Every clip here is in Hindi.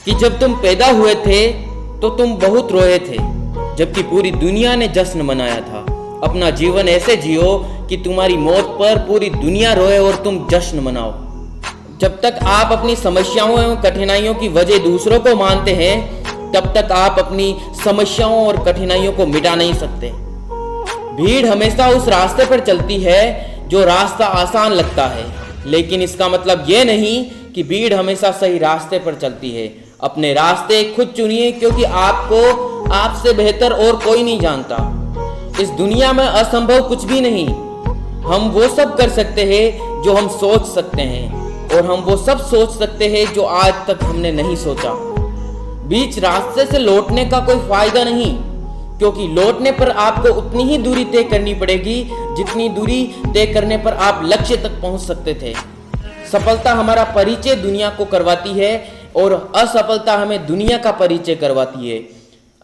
कि जब तुम पैदा हुए थे तो तुम बहुत रोए थे, जबकि पूरी दुनिया ने जश्न मनाया था। अपना जीवन ऐसे जियो कि तुम्हारी मौत पर पूरी दुनिया रोए और तुम जश्न मनाओ। जब तक आप अपनी समस्याओं एवं कठिनाइयों की वजह दूसरों को मानते हैं, तब तक आप अपनी समस्याओं और कठिनाइयों को मिटा नहीं सकते। भीड़ हमेशा उस रास्ते पर चलती है जो रास्ता आसान लगता है, लेकिन इसका मतलब यह नहीं कि भीड़ हमेशा सही रास्ते पर चलती है। अपने रास्ते खुद चुनिए, क्योंकि आपको आपसे बेहतर और कोई नहीं जानता। इस दुनिया में असंभव कुछ भी नहीं। हम वो सब कर सकते हैं जो हम सोच सकते हैं, और हम वो सब सोच सकते हैं जो आज तक हमने नहीं सोचा। बीच रास्ते से लौटने का कोई फायदा नहीं, क्योंकि लौटने पर आपको उतनी ही दूरी तय करनी पड़ेगी जितनी दूरी तय करने पर आप लक्ष्य तक पहुंच सकते थे। सफलता हमारा परिचय दुनिया को करवाती है और असफलता हमें दुनिया का परिचय करवाती है।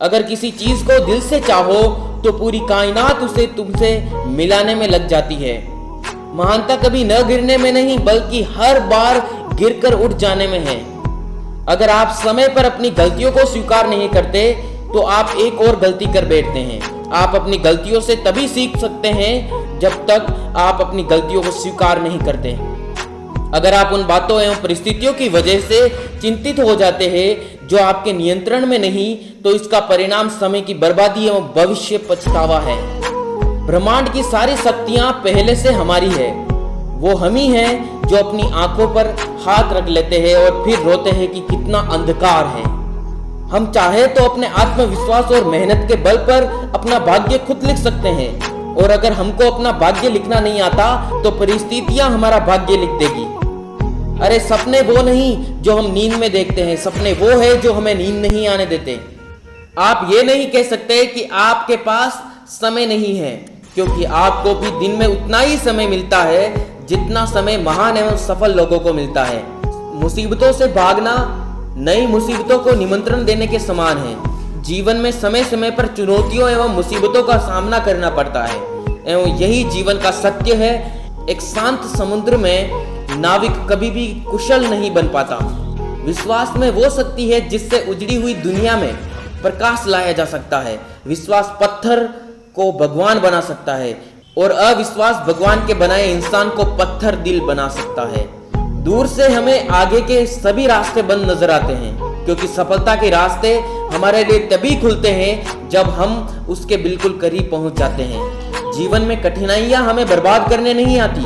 अगर किसी चीज को दिल से चाहो तो पूरी कायनात उसे तुमसे मिलाने में लग जाती है। महानता कभी न गिरने में नहीं, बल्कि हर बार गिरकर उठ जाने में है। अगर आप समय पर अपनी गलतियों को स्वीकार नहीं करते तो आप एक और गलती कर बैठते हैं। आप अपनी गलतियों से तभी सीख सकते हैं जब तक आप अपनी गलतियों को स्वीकार नहीं करते। अगर आप उन बातों एवं परिस्थितियों की वजह से चिंतित हो जाते हैं जो आपके नियंत्रण में नहीं, तो इसका परिणाम समय की बर्बादी एवं भविष्य पछतावा है। ब्रह्मांड की सारी शक्तियां पहले से हमारी है। वो हम ही हैं जो अपनी आंखों पर हाथ रख लेते हैं और फिर रोते हैं कि कितना अंधकार है। हम चाहे तो अपने आत्मविश्वास और मेहनत के बल पर अपना भाग्य खुद लिख सकते हैं, और अगर हमको अपना भाग्य लिखना नहीं आता तो परिस्थितियां हमारा भाग्य लिख देगी। अरे सपने वो नहीं जो हम नींद में देखते हैं, सपने वो है जो हमें नींद नहीं आने देते। आप ये नहीं कह सकते कि आपके पास समय नहीं है, क्योंकि आपको भी दिन में उतना ही समय मिलता है जितना समय महान एवं सफल लोगों को मिलता है। मुसीबतों से भागना नई मुसीबतों को निमंत्रण देने के समान है। जीवन में समय समय पर चुनौतियों एवं मुसीबतों का सामना करना पड़ता है, एवं यही जीवन का सत्य है। एक शांत समुद्र में नाविक कभी भी कुशल नहीं बन पाता। विश्वास में वो शक्ति है जिससे उजड़ी हुई दुनिया में प्रकाश लाया जा सकता है। विश्वास पत्थर को भगवान बना सकता है, और अविश्वास भगवान के बनाए इंसान को पत्थर दिल बना सकता है। दूर से हमें आगे के सभी रास्ते बंद नजर आते हैं, क्योंकि सफलता के रास्ते हमारे लिए तभी खुलते हैं जब हम उसके बिल्कुल करीब पहुंच जाते हैं। जीवन में कठिनाइयां हमें बर्बाद करने नहीं आती,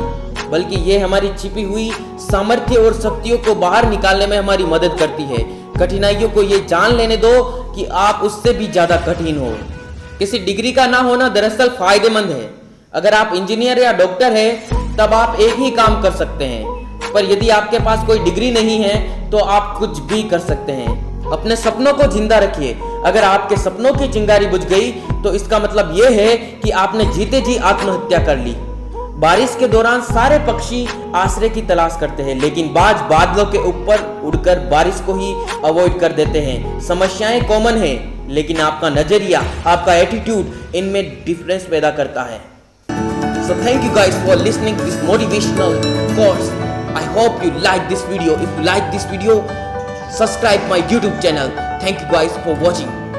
बल्कि ये हमारी छिपी हुई सामर्थ्य और शक्तियों को बाहर निकालने में हमारी मदद करती है। कठिनाइयों को ये जान लेने दो कि आप उससे भी ज्यादा कठिन हो। किसी डिग्री का ना होना दरअसल फायदेमंद है। अगर आप इंजीनियर या डॉक्टर हैं तब आप एक ही काम कर सकते हैं, पर यदि आपके पास कोई डिग्री नहीं है तो आप कुछ भी कर सकते हैं। अपने सपनों को जिंदा रखिए। अगर आपके सपनों की चिंगारी बुझ गई तो इसका मतलब यह है कि आपने जीते जी आत्महत्या कर ली। बारिश के दौरान सारे पक्षी आश्रय की तलाश करते हैं, लेकिन बाज बादलों के ऊपर उड़कर बारिश को ही अवॉइड कर देते हैं। समस्याएं कॉमन हैं, लेकिन आपका नजरिया, आपका एटीट्यूड इनमें डिफरेंस पैदा करता है। So thank you guys for listening to this motivational course. I hope you like this video. If you like this video, subscribe my YouTube channel. Thank you guys for watching.